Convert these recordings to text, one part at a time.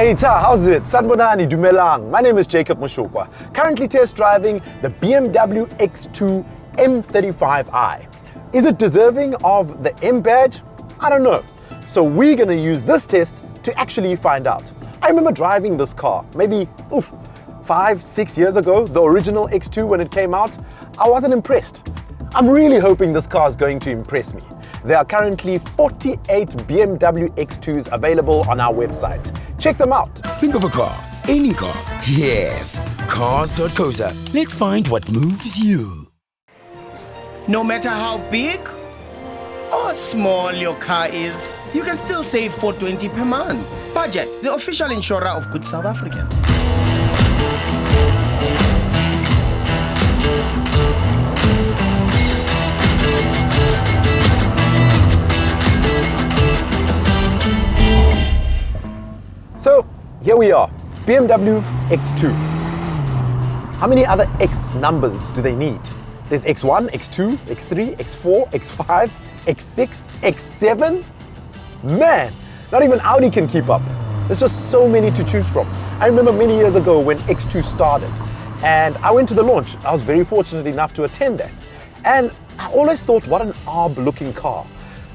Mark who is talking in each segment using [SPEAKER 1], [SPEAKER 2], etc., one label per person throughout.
[SPEAKER 1] Hey Ta, how's it? Sanbonani Dumelang. My name is Jacob Moshokoa, currently test driving the BMW X2 M35i. Is it deserving of the M badge? I don't know. So we're gonna use this test to actually find out. I remember driving this car maybe 5-6 years ago, the original X2 when it came out. I wasn't impressed. I'm really hoping this car is going to impress me. There are currently 48 BMW X2s available on our website. Check them out.
[SPEAKER 2] Think of a car, any car. Yes, Cars.co.za. Let's find what moves you.
[SPEAKER 3] No matter how big or small your car is, you can still save $420 per month. Budget, the official insurer of good South Africans.
[SPEAKER 1] So here we are, BMW X2. How many other X numbers do they need? There's X1, X2, X3, X4, X5, X6, X7. Man, not even Audi can keep up. There's just so many to choose from. I remember many years ago when X2 started and I went to the launch. I was very fortunate enough to attend that. And I always thought, what an arb looking car.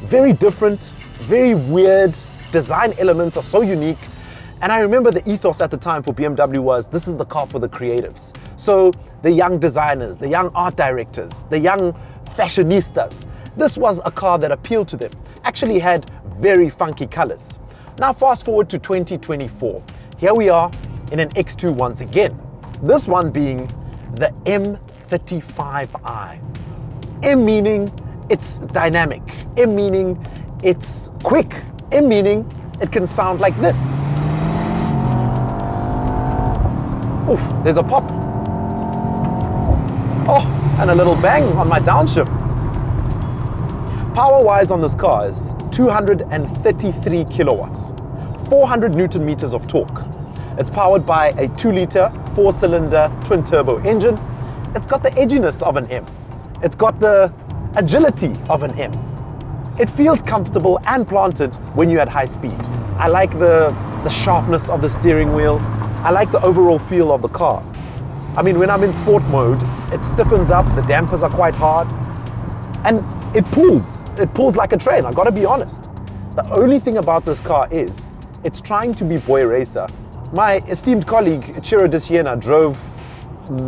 [SPEAKER 1] Very different, very weird. Design elements are so unique. And I remember the ethos at the time for BMW was, this is the car for the creatives. So the young designers, the young art directors, the young fashionistas, this was a car that appealed to them. Actually had very funky colors. Now fast forward to 2024. Here we are in an X2 once again. This one being the M35i. M meaning it's dynamic. M meaning it's quick. M meaning it can sound like this. Oof, there's a pop. Oh, and a little bang on my downshift. Power-wise on this car is 233 kilowatts, 400 Newton meters of torque. It's powered by a 2-liter 4-cylinder twin-turbo engine. It's got the edginess of an M. It's got the agility of an M. It feels comfortable and planted when you're at high speed. I like the sharpness of the steering wheel. I like the overall feel of the car. I mean, when I'm in sport mode, it stiffens up, the dampers are quite hard, and it pulls. It pulls like a train, I gotta be honest. The only thing about this car is, it's trying to be boy racer. My esteemed colleague, Chiro de Siena, drove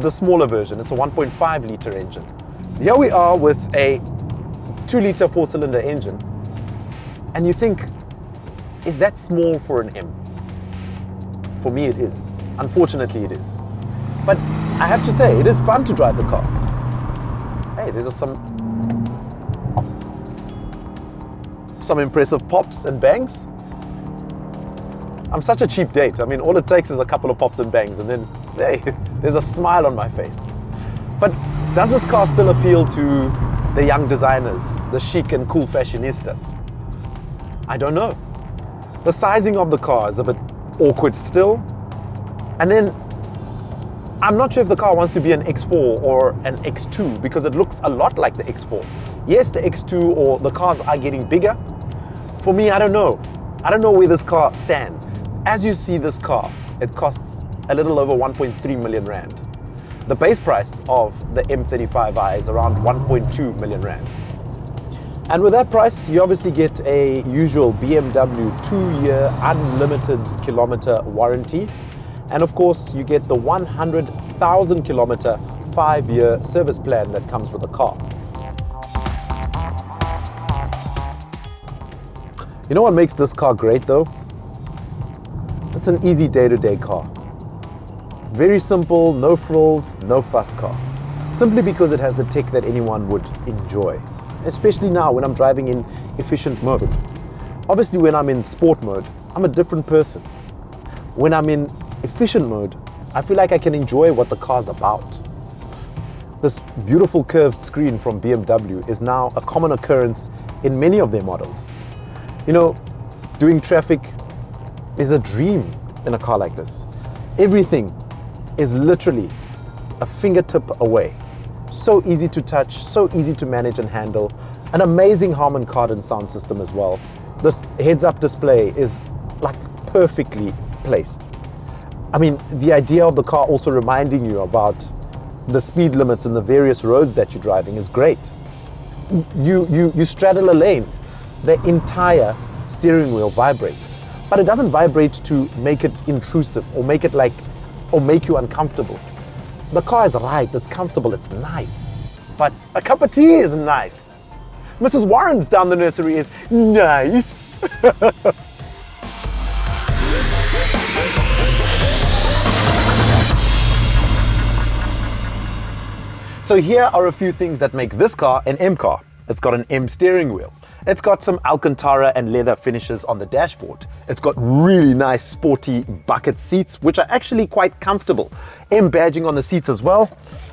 [SPEAKER 1] the smaller version. It's a 1.5 liter engine. Here we are with a 2-liter 4-cylinder engine, and you think, is that small for an M? For me it is. Unfortunately it is. But I have to say, it is fun to drive the car. Hey, there's some impressive pops and bangs. I'm such a cheap date. I mean, all it takes is a couple of pops and bangs and then, hey, there's a smile on my face. But does this car still appeal to the young designers, the chic and cool fashionistas? I don't know. The sizing of the car is a bit awkward still. And then I'm not sure if the car wants to be an X4 or an X2 because it looks a lot like the X4. Yes, the X2 or the cars are getting bigger. For me, I don't know. I don't know where this car stands. As you see this car, it costs a little over 1.3 million rand. The base price of the M35i is around 1.2 million rand. And with that price, you obviously get a usual BMW 2-year unlimited kilometer warranty. And of course, you get the 100,000 kilometer 5-year service plan that comes with the car. You know what makes this car great though? It's an easy day-to-day car. Very simple, no frills, no fuss car. Simply because it has the tech that anyone would enjoy. Especially now when I'm driving in efficient mode. Obviously when I'm in sport mode, I'm a different person. When I'm in efficient mode, I feel like I can enjoy what the car's about. This beautiful curved screen from BMW is now a common occurrence in many of their models. You know, doing traffic is a dream in a car like this. Everything is literally a fingertip away. So easy to touch, so easy to manage and handle. An amazing Harman Kardon sound system as well. This heads-up display is like perfectly placed. I mean, the idea of the car also reminding you about the speed limits in the various roads that you're driving is great. You straddle a lane, the entire steering wheel vibrates, but it doesn't vibrate to make it intrusive or make you uncomfortable. The car is right, it's comfortable, it's nice, but a cup of tea is nice. Mrs. Warren's down the nursery is nice. So here are a few things that make this car an M car. It's got an M steering wheel. It's got some Alcantara and leather finishes on the dashboard. It's got really nice sporty bucket seats, which are actually quite comfortable. M badging on the seats as well,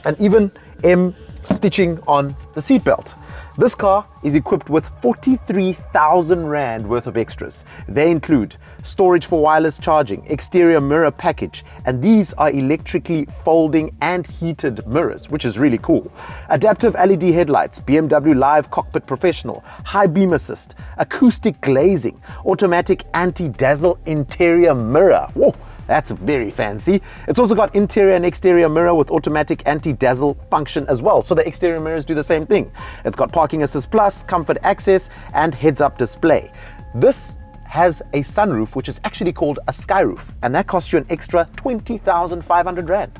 [SPEAKER 1] and even M stitching on the seatbelt. This car is equipped with 43,000 Rand worth of extras. They include storage for wireless charging, exterior mirror package, and these are electrically folding and heated mirrors, which is really cool. Adaptive LED headlights, BMW Live Cockpit Professional, high beam assist, acoustic glazing, automatic anti-dazzle interior mirror. Whoa! That's very fancy. It's also got interior and exterior mirror with automatic anti-dazzle function as well. So the exterior mirrors do the same thing. It's got parking assist plus, comfort access, and heads-up display. This has a sunroof, which is actually called a skyroof, and that costs you an extra 20,500 Rand.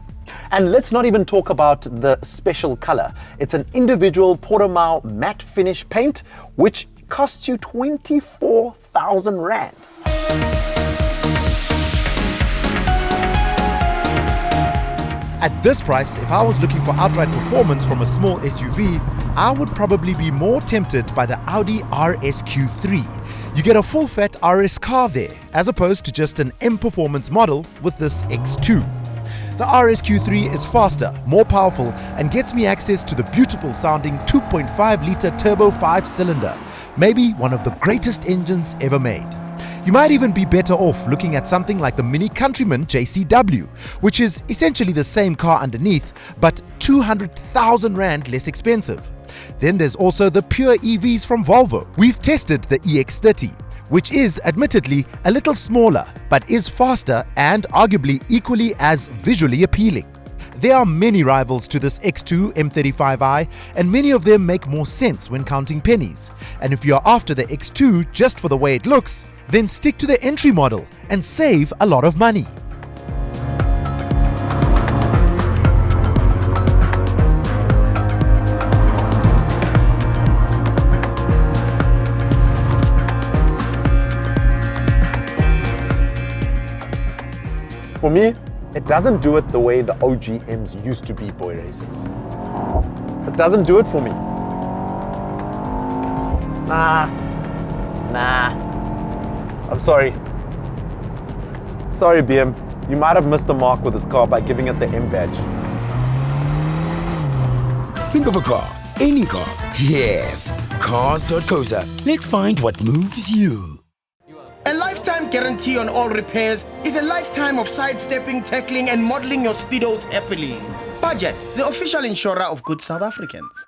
[SPEAKER 1] And let's not even talk about the special color. It's an individual Portimao matte finish paint, which costs you 24,000 Rand.
[SPEAKER 4] At this price, if I was looking for outright performance from a small SUV, I would probably be more tempted by the Audi RSQ3. You get a full-fat RS car there, as opposed to just an M performance model with this X2. The RSQ3 is faster, more powerful, and gets me access to the beautiful sounding 2.5-litre turbo 5-cylinder, maybe one of the greatest engines ever made. You might even be better off looking at something like the Mini Countryman JCW, which is essentially the same car underneath, but 200,000 Rand less expensive. Then there's also the pure EVs from Volvo. We've tested the EX30, which is admittedly a little smaller, but is faster and arguably equally as visually appealing. There are many rivals to this X2 M35i, and many of them make more sense when counting pennies. And if you're after the X2 just for the way it looks, then stick to the entry model and save a lot of money.
[SPEAKER 1] For me, it doesn't do it the way the OGMs used to be boy racers. It doesn't do it for me. Nah. I'm sorry. Sorry, BM. You might have missed the mark with this car by giving it the M badge.
[SPEAKER 2] Think of a car, any car. Yes, Cars.co.za. Let's find what moves you.
[SPEAKER 3] A lifetime guarantee on all repairs is a lifetime of sidestepping, tackling, and modeling your speedos happily. Budget, the official insurer of good South Africans.